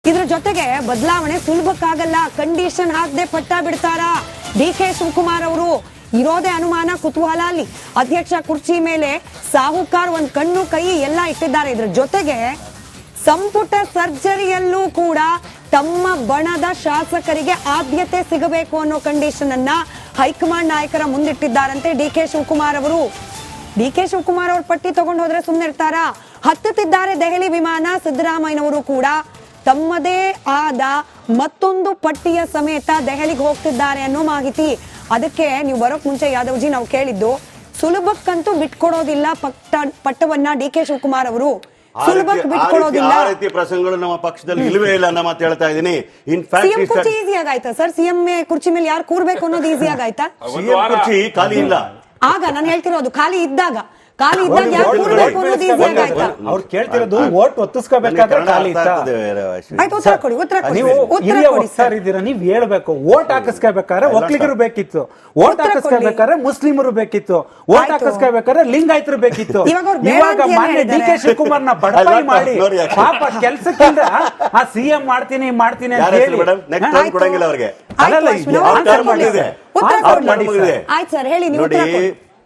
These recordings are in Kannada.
ಇದರ ಜೊತೆಗೆ ಬದಲಾವಣೆ ಸುಲಭಕ್ಕಾಗಲ್ಲ, ಕಂಡೀಷನ್ ಹಾಕದೆ ಪಟ್ಟ ಬಿಡ್ತಾರಾ ಡಿಕೆ ಶಿವಕುಮಾರ್ ಅವರು? ಇರೋದೇ ಅನುಮಾನ, ಕುತೂಹಲ. ಅಲ್ಲಿ ಅಧ್ಯಕ್ಷ ಕುರ್ಚಿ ಮೇಲೆ ಸಾಹುಕಾರ್ ಒಂದ್ ಕಣ್ಣು ಕೈ ಎಲ್ಲ ಇಟ್ಟಿದ್ದಾರೆ. ಇದ್ರ ಜೊತೆಗೆ ಸಂಪುಟ ಸರ್ಜರಿಯಲ್ಲೂ ಕೂಡ ತಮ್ಮ ಬಣದ ಶಾಸಕರಿಗೆ ಆದ್ಯತೆ ಸಿಗಬೇಕು ಅನ್ನೋ ಕಂಡೀಷನ್ ಅನ್ನ ಹೈಕಮಾಂಡ್ ನಾಯಕರ ಮುಂದಿಟ್ಟಿದ್ದಾರಂತೆ ಡಿಕೆ ಶಿವಕುಮಾರ್ ಅವರು. ಡಿಕೆ ಶಿವಕುಮಾರ್ ಅವ್ರ ಪಟ್ಟಿ ತಗೊಂಡು ಹೋದ್ರೆ ಸುಮ್ಮನೆ ಇರ್ತಾರಾ? ಹತ್ತುತ್ತಿದ್ದಾರೆ ದೆಹಲಿ ವಿಮಾನ. ಸಿದ್ದರಾಮಯ್ಯನವರು ಕೂಡ ತಮ್ಮದೇ ಆದ ಮತ್ತೊಂದು ಪಟ್ಟಿಯ ಸಮೇತ ದೆಹಲಿಗೆ ಹೋಗ್ತಿದ್ದಾರೆ ಅನ್ನೋ ಮಾಹಿತಿ. ಅದಕ್ಕೆ ನೀವು ಬರೋಕ್ ಮುಂಚೆ ಯಾದವ್ಜಿ ನಾವು ಕೇಳಿದ್ದು, ಸುಲಭಕ್ಕಂತೂ ಬಿಟ್ಕೊಡೋದಿಲ್ಲ ಪಟ್ಟವನ್ನ ಡಿಕೆ ಶಿವಕುಮಾರ್ ಅವರು, ಸುಲಭಕ್ಕೆ ಬಿಟ್ಕೊಡೋದಿಲ್ಲ. ಪ್ರಸಂಗಗಳು ನಮ್ಮ ಪಕ್ಷದಲ್ಲಿ ಇಲ್ವೇ ಇಲ್ಲ ಅನ್ನೋ ಮಾತು ಹೇಳ್ತಾ ಇದ್ದೀನಿ. ಸಿಎಂ ಕುರ್ಚಿ ಈಸಿ ಆಗಾಯ್ತಾ ಸರ್? ಸಿಎಂ ಕುರ್ಚಿ ಮೇಲೆ ಯಾರು ಕೂರ್ಬೇಕು ಅನ್ನೋದು ಈಸಿ ಆಗಾಯ್ತಾ? ಸಿಎಂ ಕುರ್ಚಿ ಖಾಲಿ ಇಲ್ಲ. ಆಗ ನಾನು ಹೇಳ್ತಿರೋದು ಖಾಲಿ ಇದ್ದಾಗ ಯಾರು ಕೂರ್ಬೇಕು ಅನ್ನೋದು ಈಸಿ ಆಗಾಯ್ತಾ? ಅವ್ರು ಕೇಳ್ತಿರೋದು ಓಟ್ ಒತ್ತಿಸ್ಕೋಬೇಕಾದ್ರೆ ಖಾಲಿ ಇತ್ತಾ? ಆಯ್ತು, ಉತ್ತರ ಕೊಡಿ. ನೀವ್ ಹೇಳ್ಬೇಕು. ಓಟ್ ಹಾಕಿಸ್ಕೋಬೇಕಾದ್ರೆ ಒಕ್ಕಲಿಗರು ಬೇಕಿತ್ತು, ಓಟ್ ಹಾಕಿಸ್ಕೋಬೇಕಾದ್ರೆ ಮುಸ್ಲಿಮರು ಬೇಕಿತ್ತು, ಓಟ್ ಹಾಕಿಸ್ಕೋಬೇಕಾದ್ರೆ ಲಿಂಗಾಯತರು ಬೇಕಿತ್ತು. ಇವಾಗ ಮಾನ್ಯ ಡಿ ಕೆ ಶಿವಕುಮಾರ್ ನ ಬಡಪಾಯಿ ಮಾಡಿ ಪಾಪ ಕೆಲ್ಸಕ್ಕಿಂತ ಆ ಸಿಎಂ ಮಾಡ್ತೀನಿ ಅಂತ ಹೇಳಿ ಕೊಡಂಗಿಲ್ಲ ಅವ್ರಿಗೆ. ಆಯ್ತು ಸರ್, ಹೇಳಿ ನೀವು.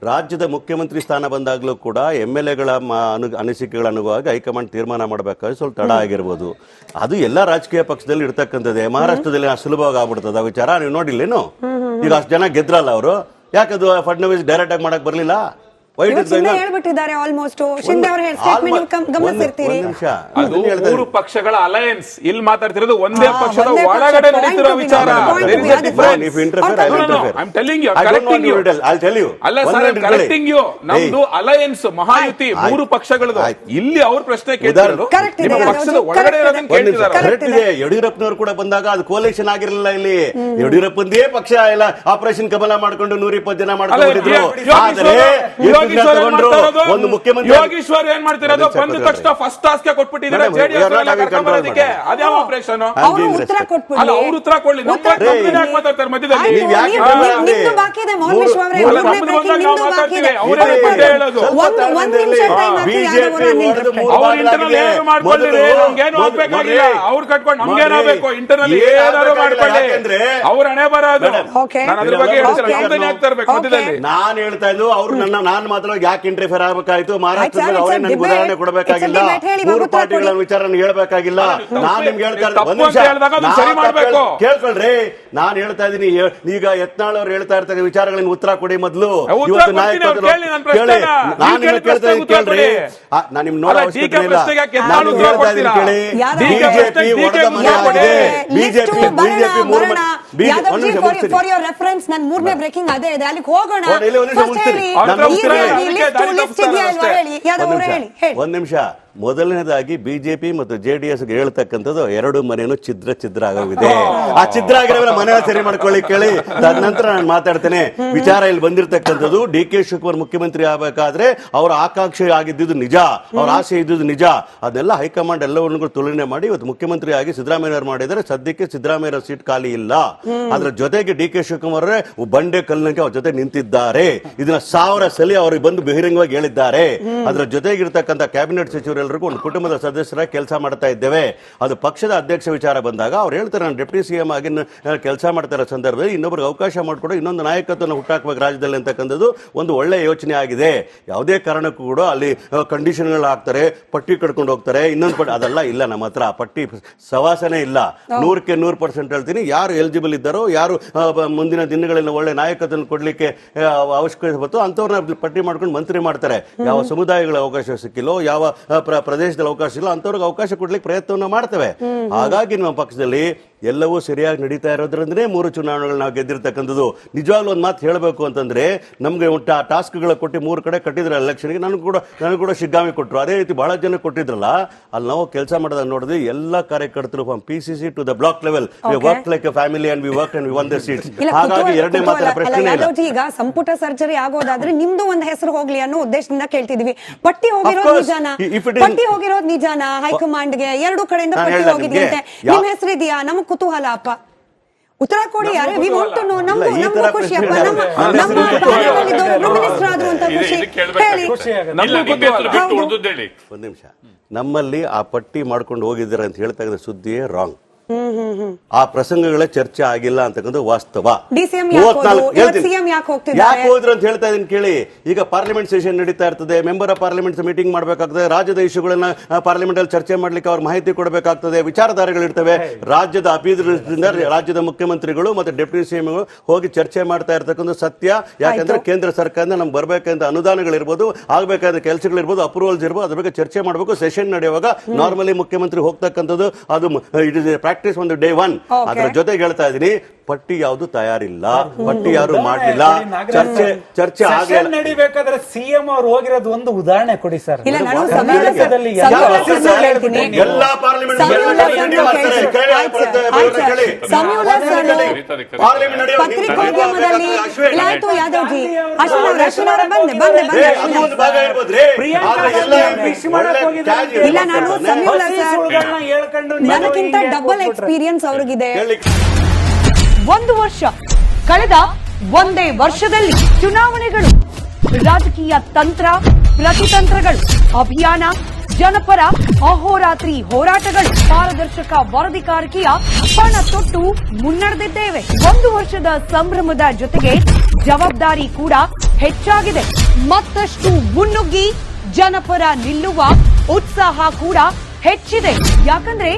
ರಾಜ್ಯದ ಮುಖ್ಯಮಂತ್ರಿ ಸ್ಥಾನ ಬಂದಾಗ್ಲೂ ಕೂಡ MLA-ಗಳ ಅನಿಸಿಕೆಗಳ ಅನುಗುಣವಾಗಿ ಹೈಕಮಾಂಡ್ ತೀರ್ಮಾನ ಮಾಡಬೇಕಾದ್ರೆ ಸ್ವಲ್ಪ ತಡ ಆಗಿರ್ಬೋದು. ಅದು ಎಲ್ಲ ರಾಜಕೀಯ ಪಕ್ಷದಲ್ಲಿ ಇರ್ತಕ್ಕಂಥದ್ದೇ. ಮಹಾರಾಷ್ಟ್ರದಲ್ಲಿ ಸುಲಭವಾಗಿ ಆಗ್ಬಿಡ್ತದ ವಿಚಾರ. ನೀವು ನೋಡಿಲ್ಲೇನು? ಈಗ ಅಷ್ಟು ಜನ ಗೆದ್ರಲ್ಲ ಅವರು. ಯಾಕದು ಫಡ್ನವೀಸ್ ಡೈರೆಕ್ಟ್ ಆಗಿ ಮಾಡಕ್ ಬರ್ಲಿಲ್ಲ? ಹೇಳ್ಬಿಟ್ಟಿದ್ದಾರೆ ಆಲ್ಮೋಸ್ಟ್. ಶಿಂದೆ ಅವರ ಸ್ಟೇಟ್ಮೆಂಟ್ ಗಮನಿಸಿರ್ತೀರಿ. ಮೂರು ಪಕ್ಷಗಳ ಅಲಯನ್ಸ್ ಇಲ್ಲಿ ಮಾತಾಡ್ತಿರೋದು ಒಂದೇ ಪಕ್ಷದ ಒಳಗಡೆ ನಡೀತಿರೋ ವಿಚಾರ. ನಮ್ದು ಅಲಯನ್ಸ್ ಮಹಾಯುತಿ ಮೂರು ಪಕ್ಷಗಳದು. ಇಲ್ಲಿ ಅವ್ರ ಪ್ರಶ್ನೆ ಕೇಳ್ತಿರೋದು ನಿಮ್ಮ ಪಕ್ಷದ ಒಳಗಡೆ ಇರೋದನ್ನ ಕೇಳ್ತಿದ್ದಾರೆ. ಯಡಿಯೂರಪ್ಪನವರು ಕೂಡ ಬಂದಾಗ ಅದು ಕೋಲೇಷನ್ ಆಗಿರಲಿಲ್ಲ. ಇಲ್ಲಿ ಯಡಿಯೂರಪ್ಪಂದೇ ಪಕ್ಷ ಎಲ್ಲ ಆಪರೇಷನ್ ಕಮಲ ಮಾಡ್ಕೊಂಡು 120 ಜನ ಮಾಡ್ಕೊಂಡಿದ್ರು. ಒಂದು ಮುಖ್ಯಮಂತ್ರಿ ಯೋಗೀಶ್ವರ್ ಏನ್ ಮಾಡ್ತಿರೋದು? ಬಂದ ತಕ್ಷಣ ಫಸ್ಟ್ ಟಾಸ್ಕ್ ಕೊಟ್ಬಿಟ್ಟಿದ್ದಾರೆ ಜೆಡಿಎಸ್ ಕರ್ಕೊಂಡ್ಬರೋದಕ್ಕೆ. ಅದ್ಯಾವ ಆಪರೇಷನ್? ಅವ್ರು ಉತ್ತರ ಕೊಟ್ಬಿಡಿ. ಅಲ್ಲ, ಅವ್ರು ಉತ್ತರ ಕೊಡ್ಲಿ. ನಮ್ಮ ಮಾತಾಡ್ತಾರೆ ಮಧ್ಯದಲ್ಲಿ. ನಮ್ಗೇನು ಆಗ್ಬೇಕಾಗಿಲ್ಲ. ಅವ್ರು ಕಟ್ಕೊಂಡು ನಮ್ಗೇನಾಗಬೇಕು? ಇಂಟರ್ನಲ್ ಏನಾದ್ರು ಮಾಡ್ಕೊಳ್ಳಿ. ಅವ್ರ ಹಣೆ ಬರೋದು. ನಾನು ಅದ್ರ ಬಗ್ಗೆ ಹೇಳ್ತೀನಿ. ನಾನು ಹೇಳ್ತಾ ಇದ್ದು ಅವ್ರು ನಾನು ಮಾತ್ರ ಯಾಕೆ ಇಂಟರ್ಫಿಯರ್ ಆಗಬೇಕಾಯ್ತು? ಮಹಾರಾಷ್ಟ್ರದಲ್ಲಿ ಅವರೇ ನನಗೆ ಉದಾಹರಣೆ ಕೊಡಬೇಕಾಗಿಲ್ಲ. ಮೂರು ಪಾರ್ಟಿಗಳ ವಿಚಾರ ಹೇಳ್ಬೇಕಾಗಿಲ್ಲ. ನಾನು ನಿಮ್ಗೆ ಹೇಳ್ತಾ ಕೇಳ್ಕೊಳ್ರಿ. ನಾನು ಹೇಳ್ತಾ ಇದ್ದೀನಿ, ಈಗ ಯತ್ನಾಳ್ ಅವ್ರು ಹೇಳ್ತಾ ಇರ್ತಾರೆ ವಿಚಾರಗಳಿಗೆ ಉತ್ತರ ಕೊಡಿ ಮೊದಲು. ಇವತ್ತು ನಾಯಕರು ಕೇಳಿ, ನಾನು ನಿಮ್ಗೆ ಕೇಳ್ತಾ ಇದ್ದೀನಿ ಕೇಳ್ರಿ. ನಾನು ನಿಮ್ ನೋಡೋ ಅವಶ್ಯಕತೆ ಇಲ್ಲ. ನಾನು ಹೇಳ್ತಾ ಇದ್ದೀನಿ ಕೇಳಿ. ಬಿಜೆಪಿ ಒಡೆದ ಮನೆ ಆಗಿದೆ. ಬಿಜೆಪಿ ಫಾರ್ ಯೋರ್ ರೆಫರೆನ್ಸ್ ನನ್ನ ಮೂರನೇ ಬ್ರೇಕಿಂಗ್ ಅದೇ ಇದೆ. ಅಲ್ಲಿಗೆ ಹೋಗೋಣ. ಒಂದ್ ನಿಮಿಷ. ಮೊದಲನೇದಾಗಿ ಬಿಜೆಪಿ ಮತ್ತು JDS ಹೇಳ್ತಕ್ಕಂಥದ್ದು ಎರಡು ಮನೆಯನ್ನು ಛಿದ್ರ ಆಗೋಗಿದೆ. ಆ ಛಿದ್ರ ಆಗಿರೋ ಮನೆ ಸರಿ ಮಾಡ್ಕೊಳ್ಳಿ ಕೇಳಿ. ತದನಂತರ ನಾನು ಮಾತಾಡ್ತೇನೆ. ವಿಚಾರ ಇಲ್ಲಿ ಬಂದಿರತಕ್ಕಂಥದ್ದು DK ಶಿವಕುಮಾರ್ ಮುಖ್ಯಮಂತ್ರಿ ಆಗಬೇಕಾದ್ರೆ ಅವರ ಆಕಾಂಕ್ಷೆ ಆಗಿದ್ದು ನಿಜ, ಅವ್ರ ಆಸೆ ಇದ್ದುದು ನಿಜ. ಅದನ್ನೆಲ್ಲ ಹೈಕಮಾಂಡ್ ಎಲ್ಲವನ್ನೂ ತುಲನೆ ಮಾಡಿ ಇವತ್ತು ಮುಖ್ಯಮಂತ್ರಿ ಆಗಿ ಸಿದ್ದರಾಮಯ್ಯವರು ಮಾಡಿದರೆ ಸದ್ಯಕ್ಕೆ ಸಿದ್ದರಾಮಯ್ಯ ಸೀಟ್ ಖಾಲಿ ಇಲ್ಲ. ಅದರ ಜೊತೆಗೆ DK ಶಿವಕುಮಾರ್ ಬಂಡೆ ಕಲ್ಲಿನಂತೆ ಅವ್ರ ಜೊತೆ ನಿಂತಿದ್ದಾರೆ. ಇದನ್ನ 1000 ಸಲ ಅವ್ರಿಗೆ ಬಂದು ಬಹಿರಂಗವಾಗಿ ಹೇಳಿದ್ದಾರೆ. ಅದರ ಜೊತೆಗಿರ್ತಕ್ಕಂಥ ಕ್ಯಾಬಿನೆಟ್ ಸಚಿವರು ಒಂದು ಕುಟುಂಬದ ಸದಸ್ಯರಾಗಿ ಕೆಲಸ ಮಾಡ್ತಾ ಇದ್ದೇವೆ. ಅದು ಪಕ್ಷದ ಅಧ್ಯಕ್ಷ ವಿಚಾರ ಬಂದಾಗ ಅವ್ರು ಹೇಳ್ತಾರೆ, ನಾನು ಡೆಪ್ಯೂಟಿ CM ಆಗಿ ಕೆಲಸ ಮಾಡ್ತಾ ಇರೋ ಸಂದರ್ಭದಲ್ಲಿ ಇನ್ನೊಬ್ರಿಗೆ ಅವಕಾಶ ಮಾಡಿಕೊಡು, ಇನ್ನೊಂದು ನಾಯಕತ್ವವನ್ನು ಹುಟ್ಟಾಕಬೇಕು ರಾಜ್ಯದಲ್ಲಿ ಅಂತಕ್ಕಂಥದ್ದು ಒಂದು ಒಳ್ಳೆ ಯೋಚನೆ ಆಗಿದೆ. ಯಾವುದೇ ಕಾರಣಕ್ಕೂ ಕೂಡ ಅಲ್ಲಿ ಕಂಡೀಷನ್ಗಳು ಹಾಕ್ತಾರೆ, ಪಟ್ಟಿ ಕಟ್ಕೊಂಡು ಹೋಗ್ತಾರೆ, ಇನ್ನೊಂದು ಪಟ್ಟಿ ಅದೆಲ್ಲ ಇಲ್ಲ. ನಮ್ಮ ಹತ್ರ ಪಟ್ಟಿ ಸವಾಸನೆ ಇಲ್ಲ. 100ಕ್ಕೆ 100% ಹೇಳ್ತೀನಿ. ಯಾರು ಎಲಿಜಿಬಲ್ ಇದ್ದಾರೋ, ಯಾರು ಮುಂದಿನ ದಿನಗಳಲ್ಲಿ ಒಳ್ಳೆ ನಾಯಕತ್ವವನ್ನು ಕೊಡ್ಲಿಕ್ಕೆ ಅವಶ್ಯಕತೆ ಬಂತು ಅಂತವ್ರನ್ನ ಪಟ್ಟಿ ಮಾಡ್ಕೊಂಡು ಮಂತ್ರಿ ಮಾಡ್ತಾರೆ. ಯಾವ ಸಮುದಾಯಗಳ ಅವಕಾಶ ಸಿಕ್ಕಿಲ್ಲೋ, ಯಾವ ಪ್ರದೇಶದಲ್ಲಿ ಅವಕಾಶ ಇಲ್ಲ ಅಂತವ್ರಿಗೆ ಅವಕಾಶ ಕೊಡ್ಲಿಕ್ಕೆ ಪ್ರಯತ್ನವನ್ನು ಮಾಡ್ತೇವೆ. ಹಾಗಾಗಿ ನಮ್ಮ ಪಕ್ಷದಲ್ಲಿ ಎಲ್ಲವೂ ಸರಿಯಾಗಿ ನಡೀತಾ ಇರೋದ್ರಿಂದನೇ 3 ಚುನಾವಣೆಗಳು ನಾವು ಗೆದ್ದಿರ್ತಕ್ಕಂಥದ್ದು. ನಿಜವಾಗ್ಲೂ ಒಂದು ಮಾತು ಹೇಳಬೇಕು ಅಂತಂದ್ರೆ, ನಮ್ಗೆ ಟಾಸ್ಕ್ಗಳ ಕೊಟ್ಟು 3 ಕಡೆ ಕಟ್ಟಿದ್ರೆ ಎಲೆಕ್ಷನ್ಗೆ ನನಗೂ ಕೂಡ ಶಿಗ್ಗಾಮಿ ಕೊಟ್ಟರು. ಅದೇ ರೀತಿ ಬಹಳ ಜನ ಕೊಟ್ಟಿದ್ರಲ್ಲ. ಅಲ್ಲಿ ನಾವು ಕೆಲಸ ಮಾಡೋದಾಗ ನೋಡಿದ್ವಿ ಎಲ್ಲ ಕಾರ್ಯಕರ್ತರು from PCC to the block level we work like a family and we work and we won the seats. ಹಾಗಾಗಿ ಎರಡನೇ ಮಾತಿನ ಪ್ರಶ್ನೆ ಇಲ್ಲ. ಈಗ ಸಂಪುಟ ಸರ್ಜರಿ ಆಗೋದಾದ್ರೆ ನಿಮ್ದು ಒಂದು ಹೆಸರು ಹೋಗ್ಲಿ ಅನ್ನೋ ಉದ್ದೇಶದಿಂದ ಕೇಳ್ತಿದೀವಿ. ಪಟ್ಟಿ ಹೋಗಿರೋದು ನಿಜಾನ? ಹೈಕಮಾಂಡ್ಗೆ 2 ಕಡೆಯಿಂದ ಪಟ್ಟಿ ಹೋಗಿದ್ಯಂತೆ. ನಿಮ್ ಹೆಸರು ಇದೆಯಾ? ನಮಗ್ ಕುತೂಹಲ ಅಪ್ಪ. ಉತ್ತರ ಕೊಡಿ. ನಮ್ಗೂ ಖುಷಿ ಅಪ್ಪ. ನಮ್ಮ ಮಿನಿಸ್ಟರ್ ಆದ್ರು ಅಂತ ಖುಷಿ. ಹೇಳಿ. ಒಂದು ನಿಮಿಷ. ನಮ್ಮಲ್ಲಿ ಆ ಪಟ್ಟಿ ಮಾಡ್ಕೊಂಡು ಹೋಗಿದ್ದಾರೆ ಅಂತ ಹೇಳ್ತಾ ಇದ್ದ ಸುದ್ದಿಯೇ ರಾಂಗ್. ಆ ಪ್ರಸಂಗಗಳೇ ಚರ್ಚೆ ಆಗಿಲ್ಲ ಅಂತಕ್ಕಂಥ ವಾಸ್ತವ. ಯಾಕೆ ಹೋದ್ರು ಅಂತ ಹೇಳ್ತಾ ಇದೀನಿ ಕೇಳಿ. ಈಗ ಪಾರ್ಲಿಮೆಂಟ್ ಸೆಷನ್ ನಡೀತಾ ಇರ್ತದೆ, ಮೆಂಬರ್ ಆಫ್ ಪಾರ್ಲಿಮೆಂಟ್ ಮೀಟಿಂಗ್ ಮಾಡಬೇಕಾಗ್ತದೆ, ರಾಜ್ಯದ ಇಶ್ಯೂಗಳನ್ನ ಪಾರ್ಲಿಮೆಂಟ್ ಅಲ್ಲಿ ಚರ್ಚೆ ಮಾಡ್ಲಿಕ್ಕೆ ಅವ್ರ ಮಾಹಿತಿ ಕೊಡಬೇಕಾಗ್ತದೆ, ವಿಚಾರಧಾರೆಗಳಿರ್ತವೆ. ರಾಜ್ಯದ ಅಭಿವೃದ್ಧಿಯಿಂದ ರಾಜ್ಯದ ಮುಖ್ಯಮಂತ್ರಿಗಳು ಮತ್ತೆ ಡೆಪ್ಯೂಟಿ ಸಿಎಂ ಹೋಗಿ ಚರ್ಚೆ ಮಾಡ್ತಾ ಇರ್ತಕ್ಕಂಥ ಸತ್ಯ. ಯಾಕಂದ್ರೆ ಕೇಂದ್ರ ಸರ್ಕಾರದಿಂದ ನಮ್ಗೆ ಬರ್ಬೇಕಂತ ಅನುದಾನಗಳಿರ್ಬೋದು, ಆಗ್ಬೇಕಾದ ಕೆಲಸಗಳಿರ್ಬೋದು, ಅಪ್ರೂವಲ್ಸ್ ಇರ್ಬೋದು, ಅದ್ರ ಬಗ್ಗೆ ಚರ್ಚೆ ಮಾಡಬೇಕು. ಸೆಷನ್ ನಡೆಯುವಾಗ ನಾರ್ಮಲಿ ಮುಖ್ಯಮಂತ್ರಿ ಹೋಗ್ತಕ್ಕಂಥದ್ದು ಅದು ಇಟ್ ಇಸ್ ಪ್ರಾಕ್ಟೀಸ್ ಒಂದು ಡೇ ಒನ್. ಅದರ ಜೊತೆಗೆ ಹೇಳ್ತಾ ಇದೀನಿ, ಪಟ್ಟಿ ಯಾವುದು ತಯಾರಿಲ್ಲ, ಪಟ್ಟಿ ಯಾರು ಮಾಡಲಿಲ್ಲ, ಚರ್ಚೆ ಆಗಲಿಲ್ಲ. ನಡಿಬೇಕಾದ್ರೆ ಸಿಎಂ ಅವ್ರು ಹೋಗಿರೋದು ಒಂದು ಉದಾಹರಣೆ ಕೊಡಿ ಸರ್. ಎಲ್ಲಾ ಪಾರ್ಲಿಮೆಂಟ್ ನನಗಿಂತ ಡಬಲ್ ಎಕ್ಸ್ಪೀರಿಯನ್ಸ್ ಅವ್ರಿಗಿದೆ. 1 ವರ್ಷ ಕಳೆದ ಒಂದೇ ವರ್ಷದಲ್ಲಿ ಚುನಾವಣೆಗಳು, ರಾಜಕೀಯ ತಂತ್ರ ಪ್ರತಿತಂತ್ರಗಳು, ಅಭಿಯಾನ, ಜನಪರ ಅಹೋರಾತ್ರಿ ಹೋರಾಟಗಳು, ಪಾರದರ್ಶಕ ವರದಿಗಾರಿಕೆಯ ಪಣ ತೊಟ್ಟು ಮುನ್ನಡೆದಿದ್ದೇವೆ. 1 ವರ್ಷದ ಸಂಭ್ರಮದ ಜೊತೆಗೆ ಜವಾಬ್ದಾರಿ ಕೂಡ ಹೆಚ್ಚಾಗಿದೆ. ಮತ್ತಷ್ಟು ಮುನ್ನುಗ್ಗಿ ಜನಪರ ನಿಲ್ಲುವ ಉತ್ಸಾಹ ಕೂಡ ಹೆಚ್ಚಿದೆ. ಯಾಕಂದ್ರೆ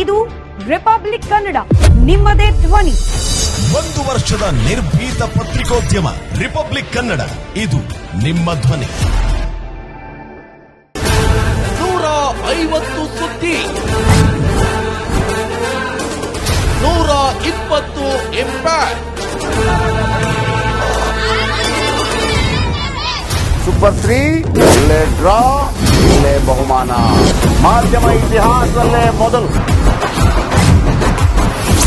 ಇದು ರಿಪಬ್ಲಿಕ್ ಕನ್ನಡ, ನಿಮ್ಮದೇ ಧ್ವನಿ. 1 ವರ್ಷದ ನಿರ್ಭೀತ ಪತ್ರಿಕೋದ್ಯಮ ರಿಪಬ್ಲಿಕ್ ಕನ್ನಡ, ಇದು ನಿಮ್ಮ ಧ್ವನಿ. 150 ಸುದ್ದಿ, 120 ಇಂಪ್ಯಾಕ್ಟ್. ಸೂಪರ್ 3 ಇಲ್ಲೇ ಡ್ರಾ, ಇಲ್ಲೇ ಬಹುಮಾನ. ಮಾಧ್ಯಮ ಇತಿಹಾಸದಲ್ಲೇ ಮೊದಲು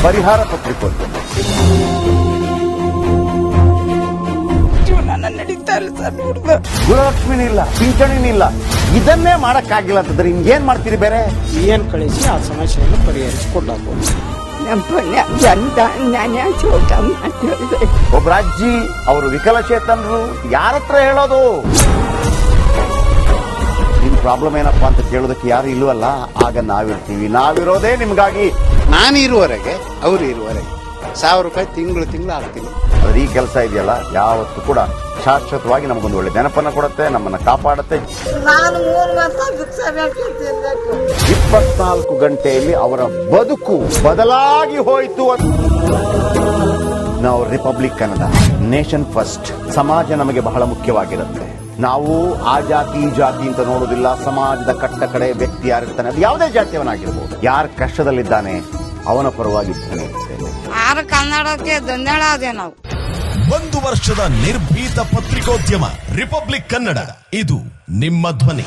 ಪರಿಹಾರ ಪತ್ರಿಕೋದ್ಯಮ. ಗುರುಲಕ್ಷ್ಮಿನಿಲ್ಲ, ಪಿಂಚಣಿನಿಲ್ಲ, ಇದನ್ನೇ ಮಾಡಕ್ಕಾಗಿಲ್ಲ ಅಂತಂದ್ರೆ ಇನ್ನೇನ್ ಮಾಡ್ತೀರಿ ಬೇರೆ? ಏನ್ ಕಳಿಸಿ ಆ ಸಮಸ್ಯೆಯನ್ನು ಪರಿಹರಿಸಿಕೊಡ್ಲಾಗ್ಬೋದು. ಒಬ್ಬ ಅಜ್ಜಿ, ಅವರು ವಿಕಲಚೇತನರು, ಯಾರತ್ರ ಹೇಳೋದು? ನಿಮ್ ಪ್ರಾಬ್ಲಮ್ ಏನಪ್ಪಾ ಅಂತ ಕೇಳೋದಕ್ಕೆ ಯಾರು ಇಲ್ವಲ್ಲ. ಆಗ ನಾವಿರ್ತೀವಿ, ನಾವಿರೋದೇ ನಿಮ್ಗಾಗಿ. ನಾನು ಇರುವವರೆಗೆ, ಅವರು ಇರುವವರೆಗೆ 1000 ರೂಪಾಯಿ ತಿಂಗಳು ಆಗ್ತೀನಿ. ಆದ್ರೆ ಈ ಕೆಲಸ ಇದೆಯಲ್ಲ, ಯಾವತ್ತೂ ಕೂಡ ಶಾಶ್ವತವಾಗಿ ನಮಗೊಂದು ಒಳ್ಳೆ ನೆನಪನ್ನ ಕೊಡುತ್ತೆ, ನಮ್ಮನ್ನ ಕಾಪಾಡುತ್ತೆ. 24 ಗಂಟೆಯಲ್ಲಿ ಅವರ ಬದುಕು ಬದಲಾಗಿ ಹೋಯಿತು. ನಾವು ರಿಪಬ್ಲಿಕ್ ಕನ್ನಡ, ನೇಷನ್ ಫಸ್ಟ್. ಸಮಾಜ ನಮಗೆ ಬಹಳ ಮುಖ್ಯವಾಗಿರುತ್ತೆ. ನಾವು ಆ ಜಾತಿ ಈ ಜಾತಿ ಅಂತ ನೋಡೋದಿಲ್ಲ. ಸಮಾಜದ ಕಟ್ಟ ಕಡೆ ವ್ಯಕ್ತಿ ಯಾರಿರ್ತಾನೆ, ಅದು ಯಾವುದೇ ಜಾತಿಯವನಾಗಿರ್ಬೋದು, ಯಾರ ಕಷ್ಟದಲ್ಲಿದ್ದಾನೆ ಅವನ ಪರವಾಗಿರ್ತಾನೆ. ಕನ್ನಡಕ್ಕೆ ಧನ್ಯವಾದ. ನಾವು 1 ವರ್ಷದ ನಿರ್ಭೀತ ಪತ್ರಿಕೋದ್ಯಮ ರಿಪಬ್ಲಿಕ್ ಕನ್ನಡ, ಇದು ನಿಮ್ಮ ಧ್ವನಿ.